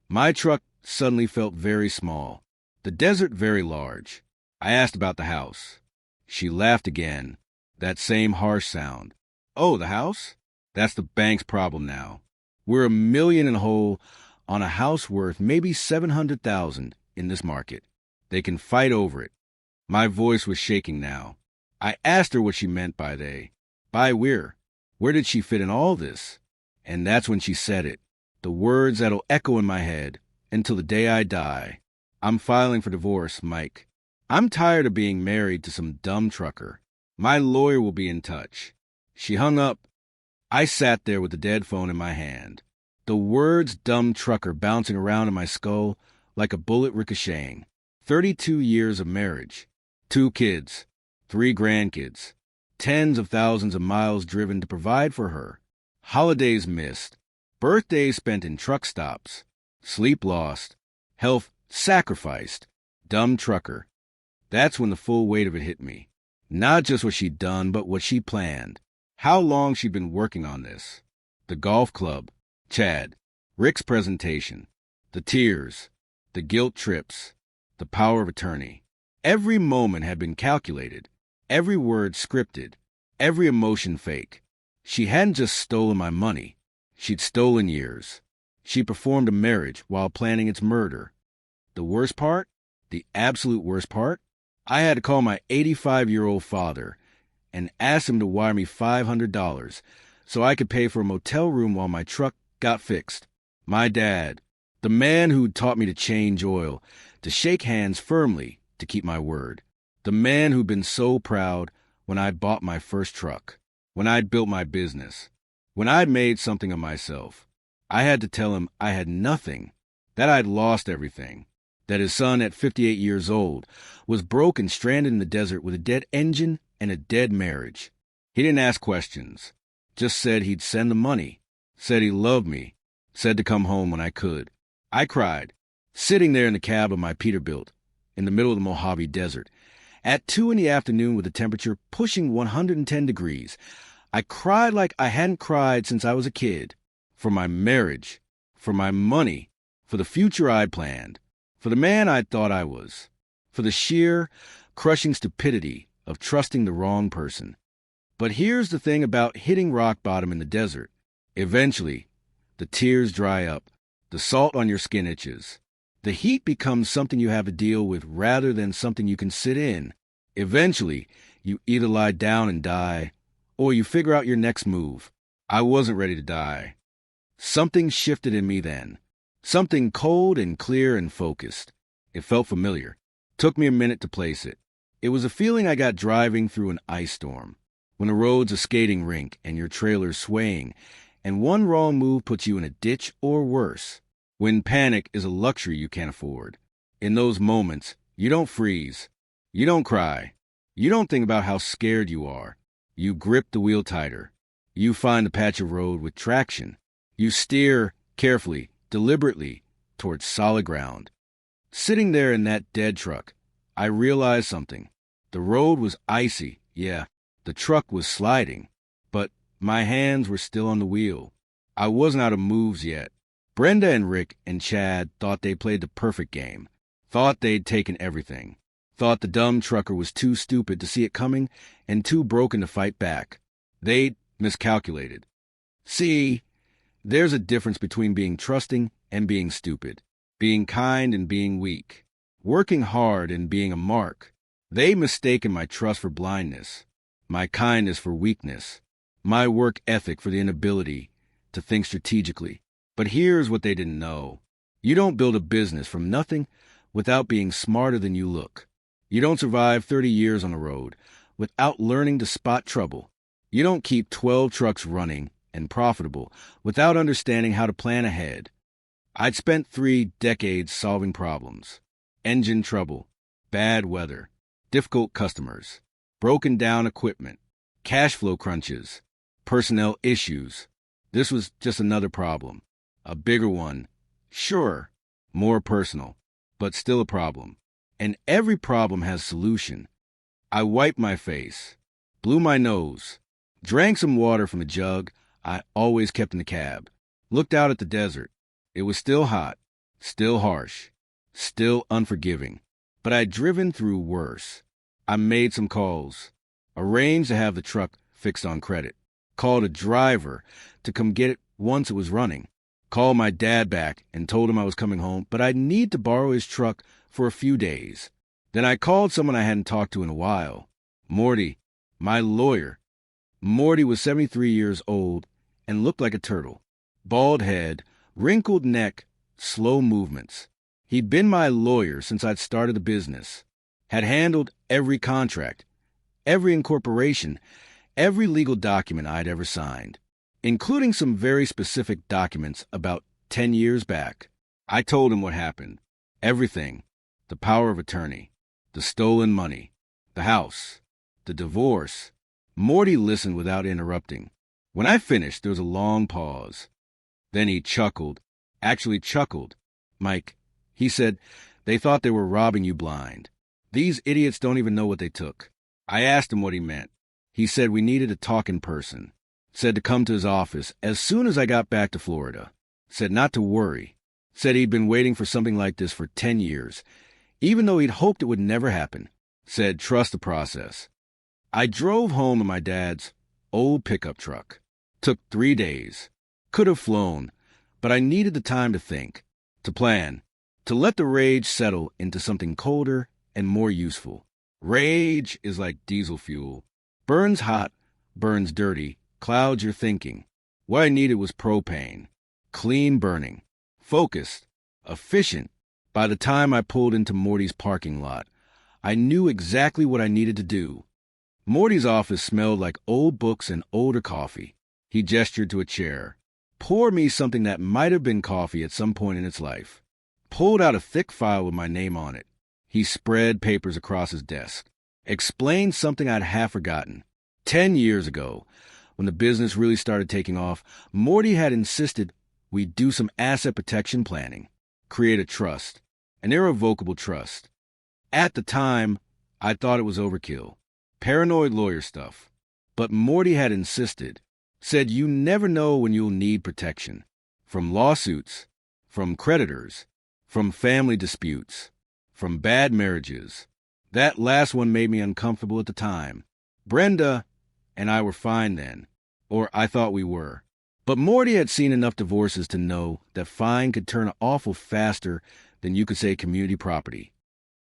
My truck suddenly felt very small. The desert very large. I asked about the house. She laughed again, that same harsh sound. Oh, the house? That's the bank's problem now. We're $1 million in the hole on a house worth maybe 700,000 in this market. They can fight over it. My voice was shaking now. I asked her what she meant by they. By we're. Where did she fit in all this? And that's when she said it. The words that'll echo in my head until the day I die. I'm filing for divorce, Mike. I'm tired of being married to some dumb trucker. My lawyer will be in touch. She hung up. I sat there with the dead phone in my hand. The words dumb trucker bouncing around in my skull like a bullet ricocheting. 32 years of marriage. 2 kids. 3 grandkids. Tens of thousands of miles driven to provide for her. Holidays missed. Birthdays spent in truck stops. Sleep lost. Health sacrificed. Dumb trucker. That's when the full weight of it hit me. Not just what she'd done, but what she planned. How long she'd been working on this. The golf club. Chad. Rick's presentation. The tears. The guilt trips. The power of attorney. Every moment had been calculated. Every word scripted. Every emotion fake. She hadn't just stolen my money. She'd stolen years. She performed a marriage while planning its murder. The worst part? The absolute worst part? I had to call my 85-year-old father and ask him to wire me $500 so I could pay for a motel room while my truck got fixed. My dad, the man who'd taught me to change oil, to shake hands firmly, to keep my word. The man who'd been so proud when I bought my first truck, when I'd built my business, when I'd made something of myself. I had to tell him I had nothing, that I'd lost everything, that his son at 58 years old was broke and stranded in the desert with a dead engine and a dead marriage. He didn't ask questions, just said he'd send the money, said he loved me, said to come home when I could. I cried, sitting there in the cab of my Peterbilt, in the middle of the Mojave Desert, at 2 in the afternoon with the temperature pushing 110 degrees. I cried like I hadn't cried since I was a kid, for my marriage, for my money, for the future I'd planned, for the man I'd thought I was, for the sheer, crushing stupidity of trusting the wrong person. But here's the thing about hitting rock bottom in the desert. Eventually, the tears dry up, the salt on your skin itches. The heat becomes something you have to deal with rather than something you can sit in. Eventually, you either lie down and die, or you figure out your next move. I wasn't ready to die. Something shifted in me then. Something cold and clear and focused. It felt familiar. Took me a minute to place it. It was a feeling I got driving through an ice storm, when the road's a skating rink and your trailer's swaying, and one wrong move puts you in a ditch or worse. When panic is a luxury you can't afford. In those moments, you don't freeze. You don't cry. You don't think about how scared you are. You grip the wheel tighter. You find the patch of road with traction. You steer carefully, deliberately, towards solid ground. Sitting there in that dead truck, I realized something. The road was icy, yeah. The truck was sliding. But my hands were still on the wheel. I wasn't out of moves yet. Brenda and Rick and Chad thought they played the perfect game. Thought they'd taken everything. Thought the dumb trucker was too stupid to see it coming and too broken to fight back. They'd miscalculated. See, there's a difference between being trusting and being stupid. Being kind and being weak. Working hard and being a mark. They mistaken my trust for blindness. My kindness for weakness. My work ethic for the inability to think strategically. But here's what they didn't know. You don't build a business from nothing without being smarter than you look. You don't survive 30 years on the road without learning to spot trouble. You don't keep 12 trucks running and profitable without understanding how to plan ahead. I'd spent 3 decades solving problems. Engine trouble, bad weather, difficult customers, broken down equipment, cash flow crunches, personnel issues. This was just another problem. A bigger one, sure, more personal, but still a problem. And every problem has a solution. I wiped my face, blew my nose, drank some water from a jug I always kept in the cab, looked out at the desert. It was still hot, still harsh, still unforgiving. but I'd driven through worse. I made some calls, arranged to have the truck fixed on credit, called a driver to come get it once it was running, called my dad back and told him I was coming home, but I'd need to borrow his truck for a few days. Then I called someone I hadn't talked to in a while, Morty, my lawyer. Morty was 73 years old and looked like a turtle. Bald head, wrinkled neck, slow movements. He'd been my lawyer since I'd started the business, had handled every contract, every incorporation, every legal document I'd ever signed, including some very specific documents about 10 years back. I told him what happened. Everything. The power of attorney, the stolen money, the house, the divorce. Morty listened without interrupting. When I finished, there was a long pause. Then he chuckled. Actually chuckled. Mike, he said, they thought they were robbing you blind. These idiots don't even know what they took. I asked him what he meant. He said we needed to talk in person. Said to come to his office as soon as I got back to Florida. Said not to worry. Said he'd been waiting for something like this for 10 years, even though he'd hoped it would never happen. Said trust the process. I drove home in my dad's old pickup truck. Took 3 days. Could have flown, but I needed the time to think, to plan, to let the rage settle into something colder and more useful. Rage is like diesel fuel. Burns hot, burns dirty, clouds your thinking. What I needed was propane. Clean burning. Focused. Efficient. By the time I pulled into Morty's parking lot, I knew exactly what I needed to do. Morty's office smelled like old books and older coffee. He gestured to a chair. Poured me something that might have been coffee at some point in its life. Pulled out a thick file with my name on it. He spread papers across his desk. Explained something I'd half forgotten. 10 years ago, when the business really started taking off, Morty had insisted we do some asset protection planning. Create a trust. An irrevocable trust. At the time, I thought it was overkill. Paranoid lawyer stuff. But Morty had insisted. Said you never know when you'll need protection. From lawsuits. From creditors. From family disputes. From bad marriages. That last one made me uncomfortable at the time. Brenda and I were fine then. Or I thought we were. But Morty had seen enough divorces to know that fine could turn awful faster than you could say community property.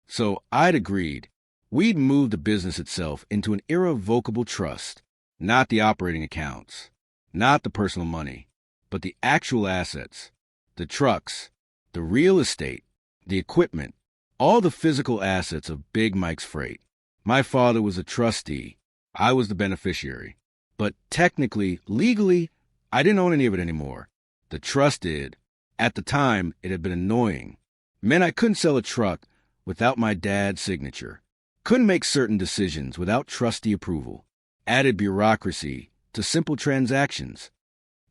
So I'd agreed. We'd move the business itself into an irrevocable trust. Not the operating accounts. Not the personal money. But the actual assets. The trucks. The real estate. The equipment. All the physical assets of Big Mike's Freight. My father was a trustee. I was the beneficiary. But technically, legally, I didn't own any of it anymore. The trust did. At the time, it had been annoying. Meant I couldn't sell a truck without my dad's signature. Couldn't make certain decisions without trustee approval. Added bureaucracy to simple transactions.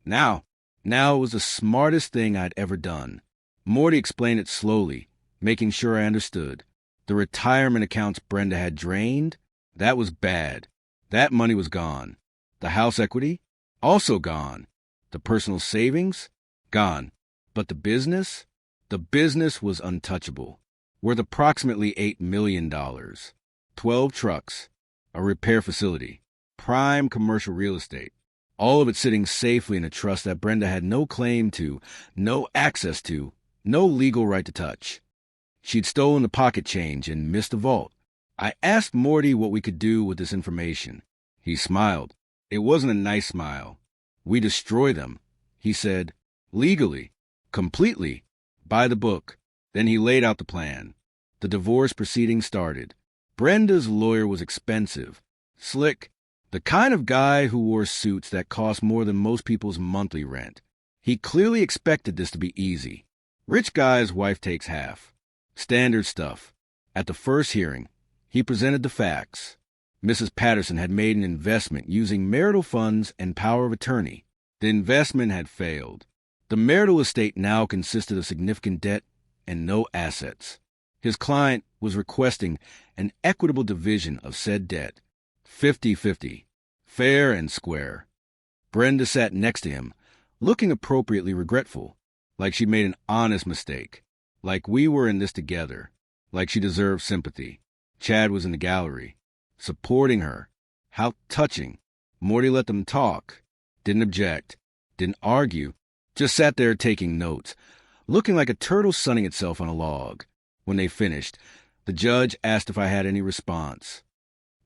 Now it was the smartest thing I'd ever done. Morty explained it slowly, making sure I understood. The retirement accounts Brenda had drained, that was bad. That money was gone. The house equity? Also gone. The personal savings? Gone. But the business? The business was untouchable. Worth approximately $8 million. 12 trucks. A repair facility. Prime commercial real estate. All of it sitting safely in a trust that Brenda had no claim to, no access to, no legal right to touch. She'd stolen the pocket change and missed the vault. I asked Morty what we could do with this information. He smiled. It wasn't a nice smile. We destroy them, he said. Legally. Completely. By the book. Then he laid out the plan. The divorce proceedings started. Brenda's lawyer was expensive. Slick. The kind of guy who wore suits that cost more than most people's monthly rent. He clearly expected this to be easy. Rich guy's wife takes half. Standard stuff. At the first hearing, he presented the facts. Mrs. Patterson had made an investment using marital funds and power of attorney. The investment had failed. The marital estate now consisted of significant debt and no assets. His client was requesting an equitable division of said debt. 50-50. Fair and square. Brenda sat next to him, looking appropriately regretful, like she'd made an honest mistake, like we were in this together. like she deserved sympathy. Chad was in the gallery, supporting her. How touching. Morty let them talk, didn't object, didn't argue, just sat there taking notes, looking like a turtle sunning itself on a log. When they finished, the judge asked if I had any response.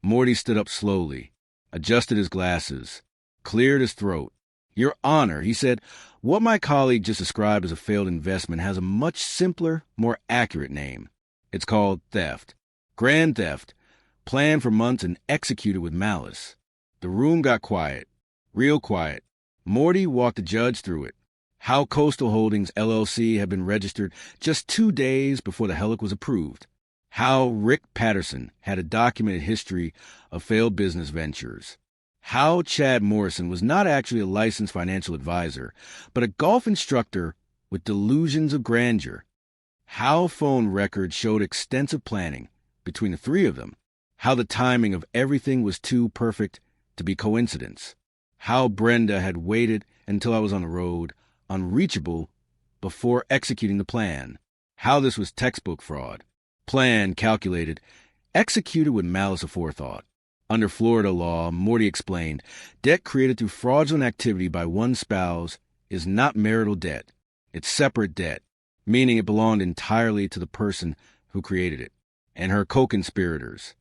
Morty stood up slowly, adjusted his glasses, cleared his throat. Your Honor, he said, what my colleague just described as a failed investment has a much simpler, more accurate name. It's called theft. Grand theft. Planned for months and executed with malice. The room got quiet. Real quiet. Morty walked the judge through it. How Coastal Holdings, LLC had been registered just 2 days before the Helic was approved. How Rick Patterson had a documented history of failed business ventures. How Chad Morrison was not actually a licensed financial advisor, but a golf instructor with delusions of grandeur. How phone records showed extensive planning between the three of them. How the timing of everything was too perfect to be coincidence. How Brenda had waited until I was on the road, unreachable, before executing the plan. How this was textbook fraud. Plan calculated, executed with malice aforethought. Under Florida law, Morty explained, debt created through fraudulent activity by one spouse is not marital debt. It's separate debt, meaning it belonged entirely to the person who created it, and her co-conspirators.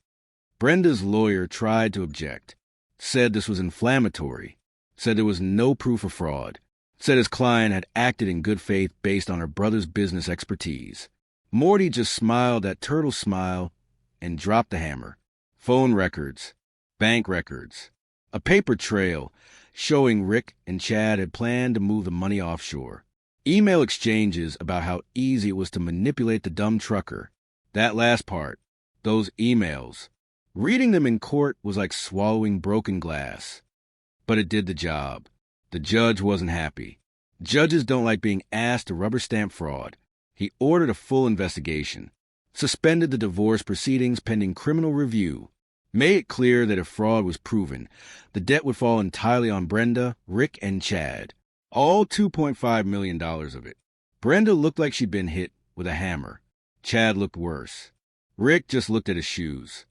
Brenda's lawyer tried to object, said this was inflammatory, said there was no proof of fraud, said his client had acted in good faith based on her brother's business expertise. Morty just smiled that turtle smile and dropped the hammer. Phone records, bank records, a paper trail showing Rick and Chad had planned to move the money offshore. Email exchanges about how easy it was to manipulate the dumb trucker. That last part, those emails. Reading them in court was like swallowing broken glass. But it did the job. The judge wasn't happy. Judges don't like being asked to rubber stamp fraud. He ordered a full investigation, suspended the divorce proceedings pending criminal review, made it clear that if fraud was proven, the debt would fall entirely on Brenda, Rick, and Chad. All $2.5 million of it. Brenda looked like she'd been hit with a hammer. Chad looked worse. Rick just looked at his shoes.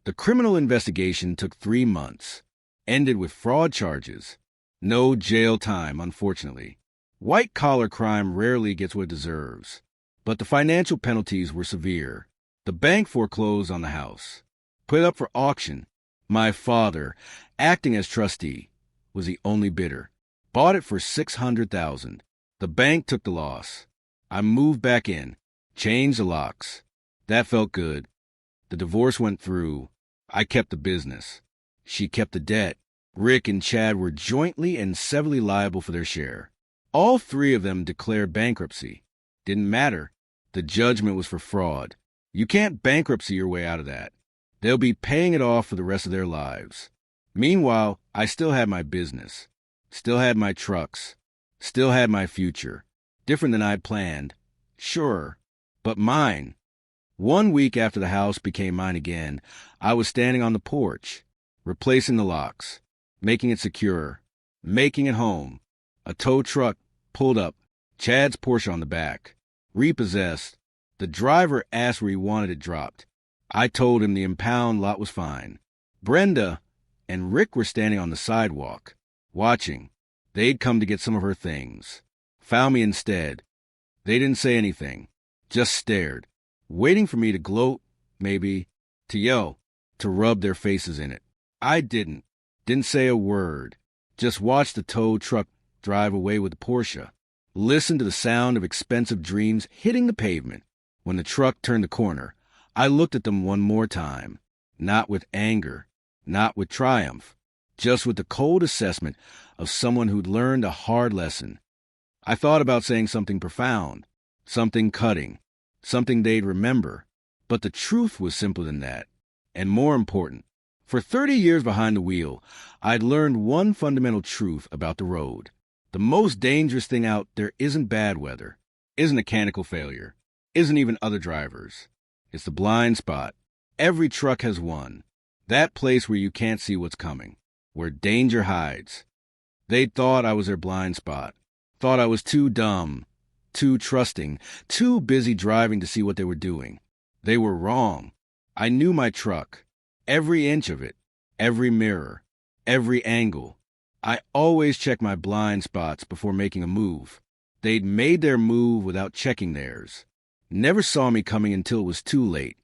The criminal investigation took 3 months. Ended with fraud charges. No jail time, unfortunately. White-collar crime rarely gets what it deserves. But the financial penalties were severe. The bank foreclosed on the house. Put it up for auction. My father, acting as trustee, was the only bidder. Bought it for $600,000. The bank took the loss. I moved back in, changed the locks. That felt good. The divorce went through. I kept the business. She kept the debt. Rick and Chad were jointly and severally liable for their share. All 3 of them declared bankruptcy. Didn't matter. The judgment was for fraud. You can't bankruptcy your way out of that. They'll be paying it off for the rest of their lives. Meanwhile, I still had my business. Still had my trucks. Still had my future. Different than I'd planned. Sure. But mine. 1 week after the house became mine again, I was standing on the porch, replacing the locks, making it secure, making it home. A tow truck pulled up, Chad's Porsche on the back, repossessed. The driver asked where he wanted it dropped. I told him the impound lot was fine. Brenda and Rick were standing on the sidewalk, watching. They'd come to get some of her things. Found me instead. They didn't say anything, just stared, waiting for me to gloat, maybe, to yell, to rub their faces in it. I didn't say a word, just watched the tow truck drive away with the Porsche. Listened to the sound of expensive dreams hitting the pavement. When the truck turned the corner, I looked at them one more time, not with anger, not with triumph, just with the cold assessment of someone who'd learned a hard lesson. I thought about saying something profound, something cutting, something they'd remember, but the truth was simpler than that, and more important. For 30 years behind the wheel, I'd learned one fundamental truth about the road. The most dangerous thing out there isn't bad weather, isn't mechanical failure, isn't even other drivers. It's the blind spot. Every truck has one. That place where you can't see what's coming, where danger hides. They thought I was their blind spot, thought I was too dumb, too trusting, too busy driving to see what they were doing. They were wrong. I knew my truck, every inch of it, every mirror, every angle. I always check my blind spots before making a move. They'd made their move without checking theirs. Never saw me coming until it was too late.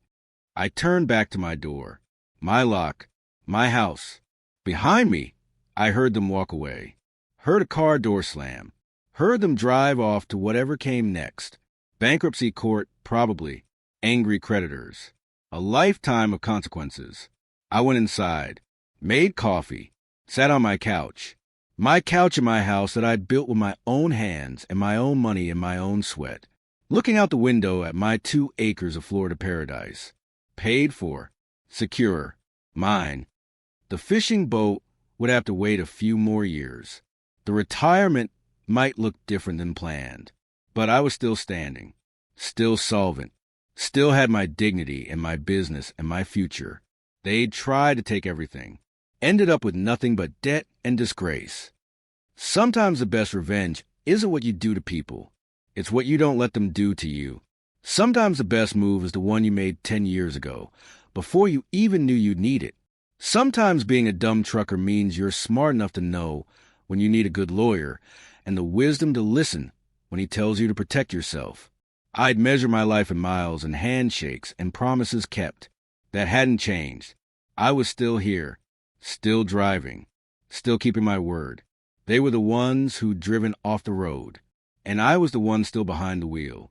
I turned back to my door, my lock, my house. Behind me, I heard them walk away. Heard a car door slam. Heard them drive off to whatever came next. Bankruptcy court, probably. Angry creditors. A lifetime of consequences. I went inside, made coffee, sat on my couch. My couch in my house that I'd built with my own hands and my own money and my own sweat. Looking out the window at my 2 acres of Florida paradise. Paid for. Secure. Mine. The fishing boat would have to wait a few more years. The retirement might look different than planned. But I was still standing. Still solvent. Still had my dignity and my business and my future. They'd tried to take everything. Ended up with nothing but debt and disgrace. Sometimes the best revenge isn't what you do to people. It's what you don't let them do to you. Sometimes the best move is the one you made 10 years ago, before you even knew you'd need it. Sometimes being a dumb trucker means you're smart enough to know when you need a good lawyer and the wisdom to listen when he tells you to protect yourself. I'd measure my life in miles and handshakes and promises kept. That hadn't changed. I was still here, still driving, still keeping my word. They were the ones who'd driven off the road, and I was the one still behind the wheel.